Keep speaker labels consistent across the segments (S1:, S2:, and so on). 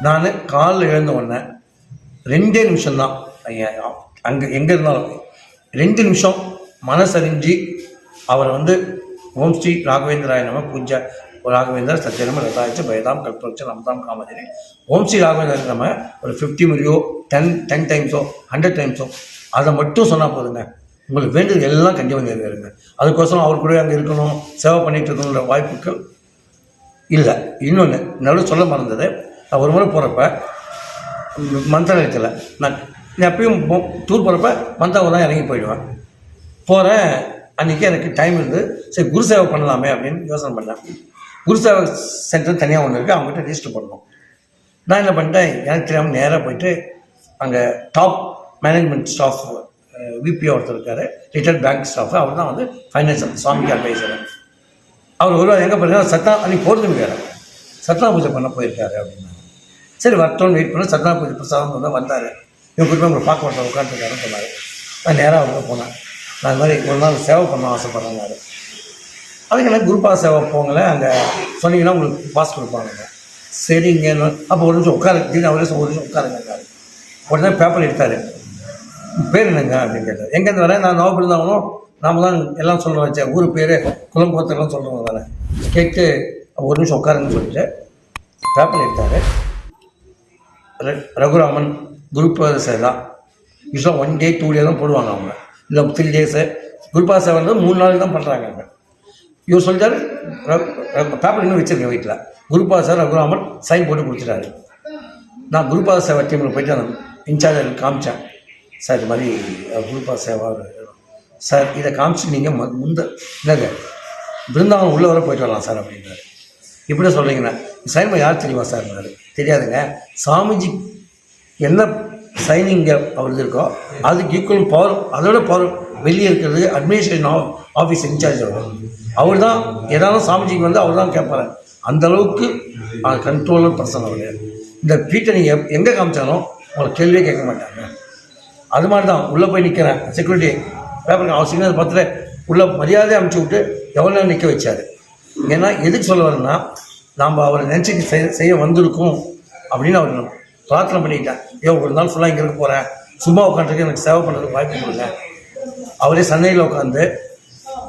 S1: நான் காலைல எழுந்த உடனே 2 நிமிஷம்தான் அங்கே எங்கே இருந்தாலும் 2 நிமிஷம் மனசறிஞ்சு அவரை வந்து ஓம் ஸ்ரீ ராகவேந்திராய நம பூஜை ராகவேந்திர சத்யநம ரதாயச்ச பயதாம் கல்பவச்ச நமதாம் காமதேனி ஓம் ஸ்ரீ ராகவேந்திர நம்ம ஒரு 50 முறையோ 10 டைம்ஸோ 100 டைம்ஸோ அதை மட்டும் சொன்னால் போதுங்க. உங்களுக்கு வேண்டியது எல்லாம் கண்டிப்பாக நிறைவேறுங்க. அதுக்கோசரம் அவர் கூட அங்கே இருக்கணும், சேவை பண்ணிகிட்டு இருக்கணுன்ற வாய்ப்புகள் இல்லை. இன்னொன்று நல்ல சொல்ல மறந்தது, நான் ஒரு முறை போகிறப்ப மந்திராலயத்தில் நான் எப்பயும் டூர் போகிறப்ப மந்திரம் தான் இறங்கி போயிடுவேன். போகிறேன், அன்றைக்கி எனக்கு டைம் இருந்து சரி குரு சேவை பண்ணலாமே அப்படின்னு யோசனை பண்ணேன். குரு சேவை சென்டர் தனியாக ஒன்று இருக்குது, அவங்ககிட்ட ரிஜிஸ்டர் பண்ணணும். நான் என்ன பண்ணிட்டேன், எனக்கு தெரியாமல் நேராக போயிட்டு அங்கே டாப் மேனேஜ்மெண்ட் ஸ்டாஃப் விபி ஒருத்தர் இருக்கார், ரிட்டையர்ட் பேங்க் ஸ்டாஃப், அவர் தான் வந்து ஃபைனான்சியல் சுவாமிக்கு அட்வைசர். அவர் ஒரு எங்கே போயிருக்காரு, அன்றைக்கி போகிறதுன்னு வேறு சத்னா பூஜை பண்ண போயிருக்காரு அப்படின்னா சரி வரட்டோன்னு வெயிட் பண்ண சத்னா பூஜை பிரசாதம் தான் வந்தார். இவங்க குறிப்பாக உங்களை பார்க்க மாட்டோம் உட்காந்துருக்காருன்னு சொன்னார். நான் நேராக அவங்க போனேன். நான் இந்த மாதிரி ஒரு நாள் சேவை பண்ண ஆசைப்பட்றேன்னாரு. அதுக்கு எனக்கு குருபா சேவை போங்களேன், அங்கே சொன்னீங்கன்னா உங்களுக்கு பாஸ் கொடுப்பாங்க. சரிங்க, அப்போ ஒரு நிமிஷம் உட்காரு, அவரே ஒரு நிமிஷம் உட்காருங்காரு. உடனே பேப்பர் எடுத்தார். பேர் என்னங்க அப்படின்னு கேட்டார். எங்கேருந்து வரேன், நான் நோபல் இருந்தாலும் நாம் தான் எல்லாம் சொல்ல வச்சேன், ஊர் பேர் குளம் கோத்தெல்லாம் சொல்கிறவங்க தானே. கேட்டு ஒரு நிமிஷம் உட்காருங்கன்னு சொல்லிட்டு பேப்பர் எடுத்தார். ரகுராமன் குருபாத சேவை யூஸ்வலாக 1 day 2 day தான் போடுவாங்க அவங்க, இல்லை 3 days. குருபாத சேவை வந்து 3 நாள் தான் பண்ணுறாங்க அங்கே. இவர் சொல்லிட்டாரு, பேப்பர் இன்னும் வச்சுருக்கேன் வீட்டில். குருபாத சேவை ரகுராமன் சைன் போட்டு கொடுத்துட்டாரு. நான் குருபாத சேவை டீமில் போய்ட்டு அந்த இன்சார்ஜ் காமிச்சேன். சார் இது மாதிரி குருபாத சேவா சார், இதை காமிச்சு நீங்கள் என்னங்க பிருந்தாவனம் உள்ளே வர போய்ட்டு வரலாம் சார் அப்படின்னாரு. இப்படி சொல்கிறீங்கன்னா சைன் யார் தெரியுமா சார்? தெரியாதுங்க, சாமிஜி என்ன சைனிங் அவருக்கு இருக்கோ அதுக்கு ஈக்குவல் பவர், அதோட பவர் வெளியே இருக்கிறது அட்மினிஸ்ட்ரேஷன் ஆஃபீஸ் இன்சார்ஜ் அவர் தான். ஏதாவது சாமிஜிக்கு வந்து அவர் தான் கேட்பாரு. அந்தளவுக்கு கண்ட்ரோலர் பர்சன் அவர். இந்த வீட்டை நீங்கள் எங்கே காமிச்சாலும் உங்களை கேள்வியே கேட்க மாட்டாங்க. அது மாதிரி தான் உள்ளே போய் நிற்கிறேன், செக்யூரிட்டி பேப்பருக்கு அவசியம் அதை பார்த்துட்டு உள்ளே மரியாதையை அனுப்பிச்சி விட்டு எவ்வளோ நேரம் நிற்க வச்சார். ஏன்னா எதுக்கு சொல்ல வரேன்னா, நாம் அவரை நினச்சிட்டு செய்ய வந்திருக்கோம் அப்படின்னு அவர் பிரார்த்தனை பண்ணிக்கிட்டேன். ஒரு நாள் ஃபுல்லாக இங்கே இருக்க போகிறேன், சும்மா உட்காந்துருக்கு, எனக்கு சேவை பண்ணுறதுக்கு வாய்ப்பு கொடுங்க. அவரே சந்தையில் உட்காந்து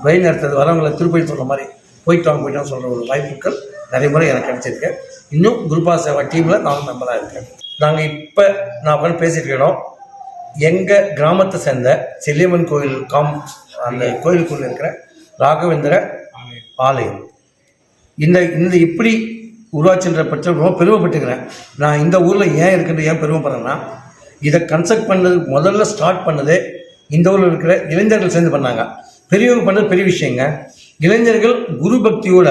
S1: வெயில் நேரத்தில் வரவங்களை திருப்பதி சொல்கிற மாதிரி போயிட்டான்னு சொல்கிற ஒரு வாய்ப்புகள் நிறைய முறை எனக்கு கிடச்சிருக்கு. இன்னும் குருபா சேவா டீமில் நான் மெம்பராக இருக்கேன். நாங்கள் இப்போ நான் பேசிகிட்டு இருக்கிறோம். எங்கள் கிராமத்தை சேர்ந்த செல்லியம்மன் கோயில் அந்த கோயிலுக்குள்ளே இருக்கிற ராகவேந்திர ஆலயம் இந்த இப்படி உருவாச்சுன்ற பட்சம் ரொம்ப பெருமைப்பட்டுக்கிறேன். நான் இந்த ஊரில் ஏன் இருக்குன்ற ஏன் பெருமைப்படுறேன்னா, இதை கன்ஸ்ட்ரக்ட் பண்ணது முதல்ல ஸ்டார்ட் பண்ணதே இந்த ஊரில் இருக்கிற இளைஞர்கள் சேர்ந்து பண்ணாங்க. பெரியவங்க பண்ணது பெரிய விஷயங்க. இளைஞர்கள் குரு பக்தியோட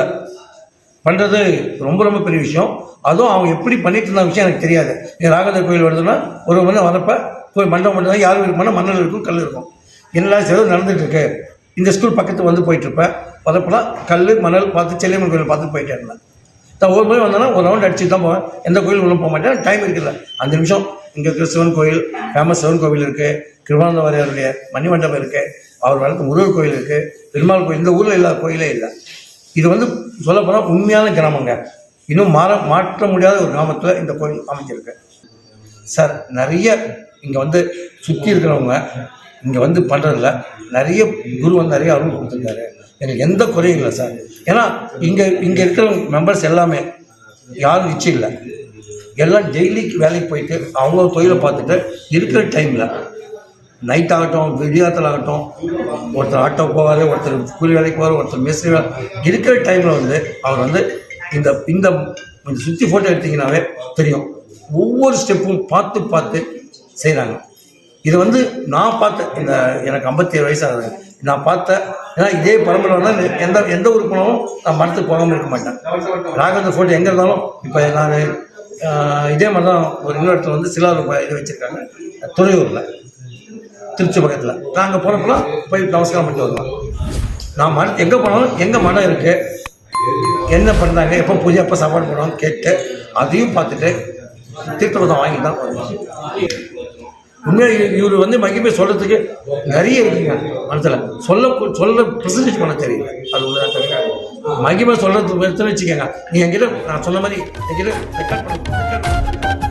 S1: பண்ணுறது ரொம்ப ரொம்ப பெரிய விஷயம். அதுவும் அவங்க எப்படி பண்ணிட்டு இருந்த விஷயம் எனக்கு தெரியாது. ராகவேந்திர கோயில் வருதுன்னா ஒரு மணி வரப்போ போய் மண்டபம் மட்டும் தான், யாரும் இருப்பாங்கன்னா மண்ணல் இருக்கும், கல் இருக்கும், என்னெல்லாம் சேவை நடந்துகிட்டு இருக்கு. இந்த ஸ்கூல் பக்கத்து வந்து போயிட்டுருப்பேன். வரப்போலாம் கல் மணல் பார்த்து செல்லியம்மன் கோயில் பார்த்து போயிட்டே இருந்தேன். நான் ஒரு முறை வந்தேன்னா ஒரு ரவுண்ட் அடிச்சுட்டு தான் போவேன். எந்த கோயில் உள்ள போக மாட்டேன், டைம் இருக்குல்ல 5 நிமிஷம். இங்கே இருக்கிற சிவன் கோயில், ஃபேமஸ் சிவன் கோவில் இருக்குது, கிருபானந்த வாரியாருடைய மணிமண்டபம் இருக்குது, அவர் வளர்த்து முருகர் கோயில் இருக்குது, பெருமாள் கோயில். இந்த ஊரில் இல்லாத கோயிலே இல்லை. இது வந்து சொல்லப்போனால் உண்மையான கிராமங்க. இன்னும் மாற்ற முடியாத ஒரு கிராமத்தில் இந்த கோயில் அமைஞ்சிருக்கு சார். நிறைய இங்கே வந்து சுற்றி இருக்கிறவங்க இங்கே வந்து பண்ணுறதில்ல. நிறைய குரு வந்து நிறைய அருள் கொடுத்துருக்காரு. எனக்கு எந்த குறையும் இல்லை சார். ஏன்னா இங்கே இருக்கிற மெம்பர்ஸ் எல்லாமே யாரும் நிச்சயம் இல்லை, எல்லாம் டெய்லி வேலைக்கு போயிட்டு அவங்க தொழிலை பார்த்துட்டு இருக்கிற டைமில் நைட் ஆகட்டும், விடியாத்தல் ஆகட்டும், ஒருத்தர் ஆட்டோ போவார், ஒருத்தர் கூலி வேலைக்கு போவார், ஒருத்தர் மேஸ்திரி வேலை, இருக்கிற டைமில் வந்து அவர் வந்து இந்த சுற்றி ஃபோட்டோ எடுத்திங்கனாவே தெரியும். ஒவ்வொரு ஸ்டெப்பும் பார்த்து செய்கிறாங்க. இது வந்து நான் பார்த்தேன். எனக்கு 57 வயசு ஆகுது. நான் பார்த்தேன். ஏன்னா இதே பரம்பரை வந்தால் எந்த ஊருக்கு போனாலும் நான் மரத்துக்கு போகாமல் இருக்க மாட்டேன். ராகவேந்திர ஃபோட்டோ எங்கே இருந்தாலும், இப்போ நான் இதே மாதிரி தான் ஒரு இன்னொரு இடத்துல வந்து சிலார் இது வச்சுருக்காங்க துறையூரில், திருச்சி பக்கத்தில். நாங்கள் போனப்பெல்லாம் போய் நமஸ்காரம் பண்ணிட்டு வருவோம். நான் மரம் எங்கே போனாலும் எங்கே மரம் இருக்குது, என்ன பண்ணுறாங்க, எப்போ பூஜை, எப்போ சாப்பாடு போடுவாங்க கேட்டு அதையும் பார்த்துட்டு தீர்த்தபதம் வாங்கி தான் வருவோம். உண்மையாக இவர் வந்து மகிமை சொல்கிறதுக்கு நிறைய இருக்குங்க மனசில் சொல்ல ப்ரெசன்டேஜ் பண்ண தெரியல. அது உள்ள மகிமை சொல்கிறது வச்சுக்கோங்க. நீ என்கிட்ட நான் சொன்ன மாதிரி என்கிட்ட ரெக்கார்ட் பண்ண